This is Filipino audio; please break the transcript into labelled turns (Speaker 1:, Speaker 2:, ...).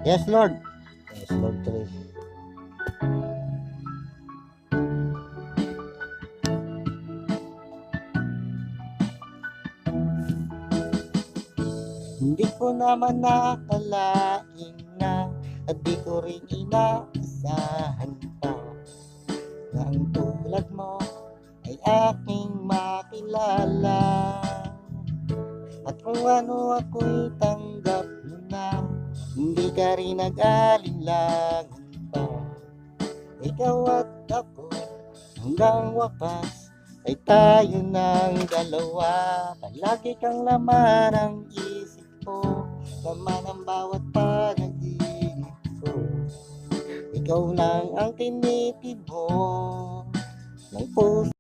Speaker 1: Yes, Lord. Yes, Lord, tuloy. Hindi ko naman nakalain na at di ko rin inaasahan pa na ang tulad mo ay aking makilala. At kung ano ako'y tanggap mo na, hindi ka rin nag-alinlangan pa. Ikaw at ako hanggang wakas ay tayo ng dalawa. Palagi kang laman ang isip ko, laman ang bawat panaginip ko. Ikaw lang ang tinitib mo ng puso.